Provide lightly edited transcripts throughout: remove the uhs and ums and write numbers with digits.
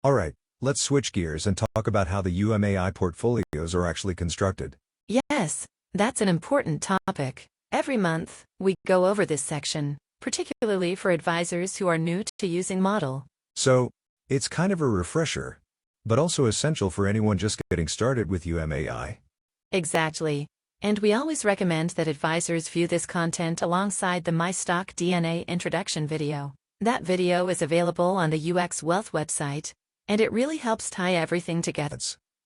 Alright, let's switch gears and talk about how the UMAi portfolios are actually constructed. Yes, that's an important topic. Every month, we go over this section, particularly for advisors who are new to using model. So, it's kind of a refresher, but also essential for anyone just getting started with UMAi. Exactly. And we always recommend that advisors view this content alongside the myStockDNA introduction video. That video is available on the UX Wealth website, and it really helps tie everything together.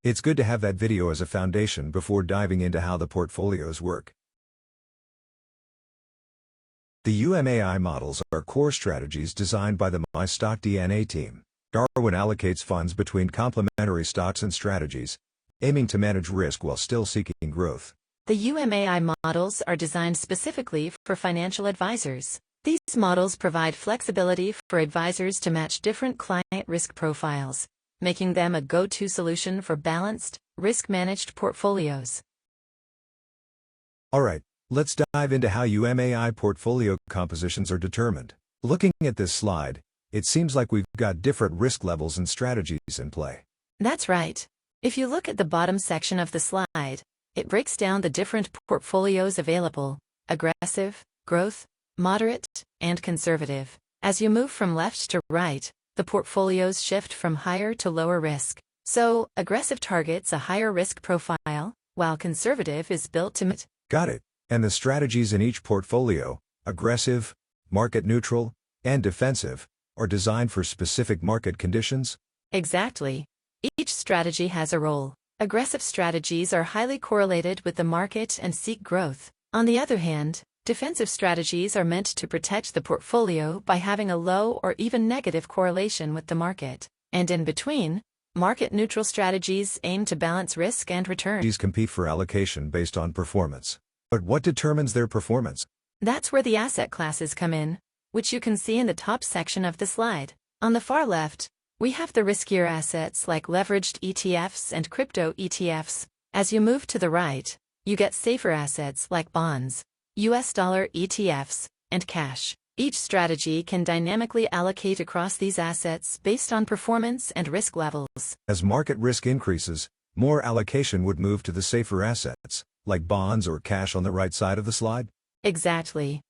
It's good to have that video as a foundation before diving into how the portfolios work. The UMAi models are core strategies designed by the myStockDNA team. Darwin allocates funds between complementary stocks and strategies, aiming to manage risk while still seeking growth. The UMAi models are designed specifically for financial advisors. These models provide flexibility for advisors to match different client risk profiles, making them a go-to solution for balanced, risk-managed portfolios. Alright, let's dive into how UMAi portfolio compositions are determined. Looking at this slide, it seems like we've got different risk levels and strategies in play. That's right. If you look at the bottom section of the slide, it breaks down the different portfolios available: aggressive, growth, moderate, and conservative. As you move from left to right, the portfolios shift from higher to lower risk. So, aggressive targets a higher risk profile, while conservative is built to meet. Got it. And the strategies in each portfolio, aggressive, market neutral, and defensive, are designed for specific market conditions? Exactly. Each strategy has a role. Aggressive strategies are highly correlated with the market and seek growth. On the other hand, defensive strategies are meant to protect the portfolio by having a low or even negative correlation with the market. And in between, market-neutral strategies aim to balance risk and return. These compete for allocation based on performance. But what determines their performance? That's where the asset classes come in, which you can see in the top section of the slide. On the far left, we have the riskier assets like leveraged ETFs and crypto ETFs. As you move to the right, you get safer assets like bonds, US dollar ETFs, and cash. Each strategy can dynamically allocate across these assets based on performance and risk levels. As market risk increases, more allocation would move to the safer assets, like bonds or cash on the right side of the slide? Exactly.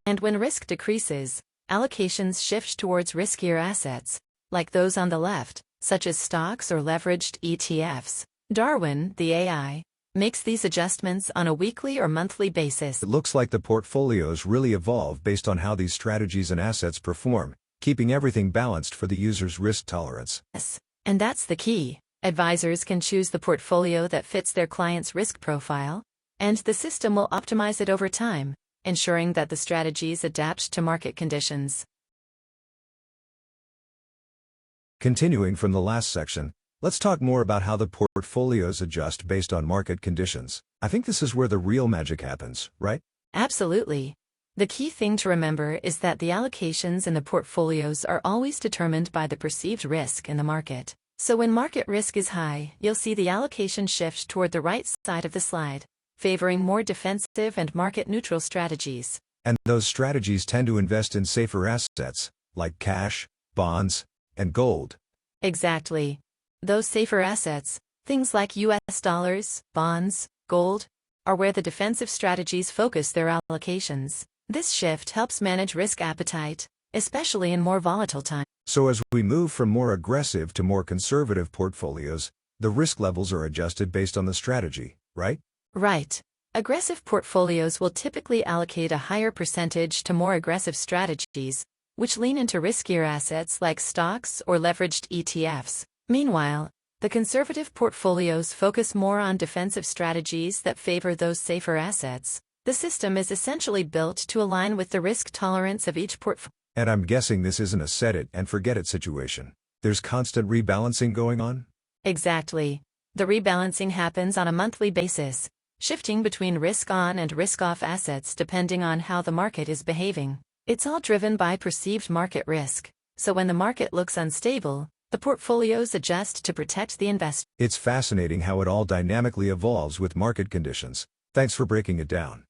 And when risk decreases, allocations shift towards riskier assets, like those on the left, such as stocks or leveraged ETFs. Darwin, the AI, makes these adjustments on a weekly or monthly basis. It looks like the portfolios really evolve based on how these strategies and assets perform, keeping everything balanced for the user's risk tolerance. Yes, and that's the key. Advisors can choose the portfolio that fits their client's risk profile, and the system will optimize it over time, ensuring that the strategies adapt to market conditions. Continuing from the last section, let's talk more about how the portfolios adjust based on market conditions. I think this is where the real magic happens, right? Absolutely. The key thing to remember is that the allocations in the portfolios are always determined by the perceived risk in the market. So when market risk is high, you'll see the allocation shift toward the right side of the slide, favoring more defensive and market-neutral strategies. And those strategies tend to invest in safer assets, like cash, bonds, and gold. Exactly. Those safer assets, things like US dollars, bonds, gold, are where the defensive strategies focus their allocations. This shift helps manage risk appetite, especially in more volatile times. So as we move from more aggressive to more conservative portfolios, the risk levels are adjusted based on the strategy, right? Right. Aggressive portfolios will typically allocate a higher percentage to more aggressive strategies, which lean into riskier assets like stocks or leveraged ETFs. Meanwhile, the conservative portfolios focus more on defensive strategies that favor those safer assets. The system is essentially built to align with the risk tolerance of each portfolio. And I'm guessing this isn't a set-it-and-forget-it situation. There's constant rebalancing going on? Exactly. The rebalancing happens on a monthly basis, shifting between risk-on and risk-off assets depending on how the market is behaving. It's all driven by perceived market risk, so when the market looks unstable, the portfolios adjust to protect the investor. It's fascinating how it all dynamically evolves with market conditions. Thanks for breaking it down.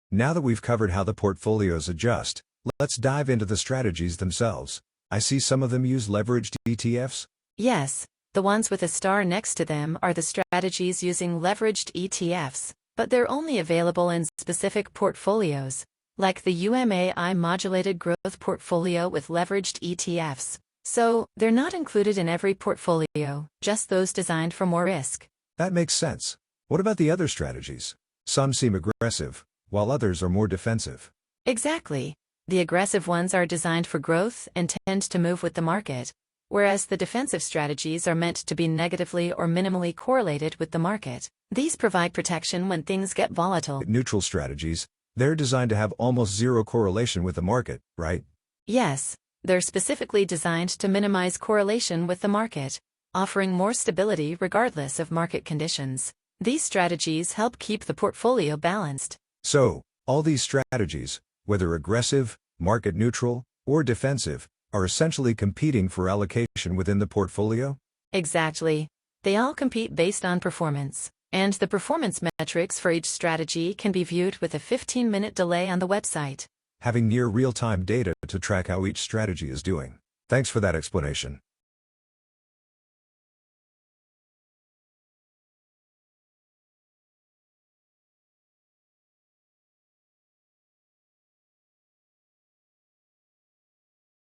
Now that we've covered how the portfolios adjust, let's dive into the strategies themselves. I see some of them use leveraged ETFs. Yes, the ones with a star next to them are the strategies using leveraged ETFs, but they're only available in specific portfolios, like the UMAi modulated growth portfolio with leveraged ETFs. So, they're not included in every portfolio, just those designed for more risk. That makes sense. What about the other strategies? Some seem aggressive, while others are more defensive. Exactly. The aggressive ones are designed for growth and tend to move with the market, whereas the defensive strategies are meant to be negatively or minimally correlated with the market. These provide protection when things get volatile. Neutral strategies, they're designed to have almost zero correlation with the market, right? Yes, they're specifically designed to minimize correlation with the market, offering more stability regardless of market conditions. These strategies help keep the portfolio balanced. So, all these strategies, whether aggressive, market neutral, or defensive, are essentially competing for allocation within the portfolio? Exactly. They all compete based on performance, and the performance metrics for each strategy can be viewed with a 15-minute delay on the website. Having near real-time data to track how each strategy is doing. Thanks for that explanation.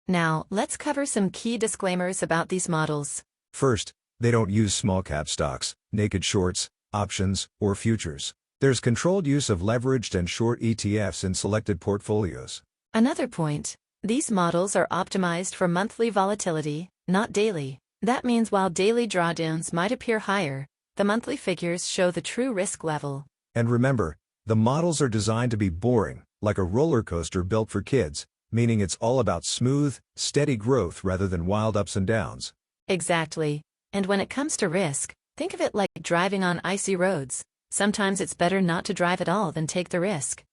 Now, let's cover some key disclaimers about these models. First, they don't use small-cap stocks, naked shorts, options, or futures. There's controlled use of leveraged and short ETFs in selected portfolios. Another point, these models are optimized for monthly volatility, not daily. That means while daily drawdowns might appear higher, the monthly figures show the true risk level. And remember, the models are designed to be boring, like a roller coaster built for kids, meaning it's all about smooth, steady growth rather than wild ups and downs. Exactly. And when it comes to risk, think of it like driving on icy roads. Sometimes it's better not to drive at all than take the risk.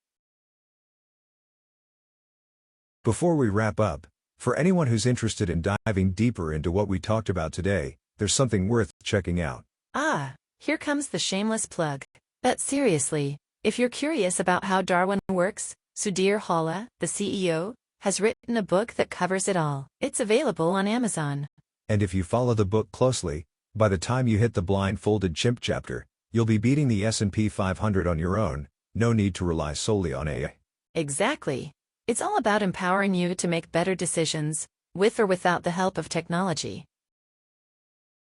Before we wrap up, for anyone who's interested in diving deeper into what we talked about today, there's something worth checking out. Ah, here comes the shameless plug. But seriously, if you're curious about how Darwin works, Sudhir Halla, the CEO, has written a book that covers it all. It's available on Amazon. And if you follow the book closely, by the time you hit the blindfolded chimp chapter, you'll be beating the S&P 500 on your own. No need to rely solely on AI. Exactly. It's all about empowering you to make better decisions, with or without the help of technology.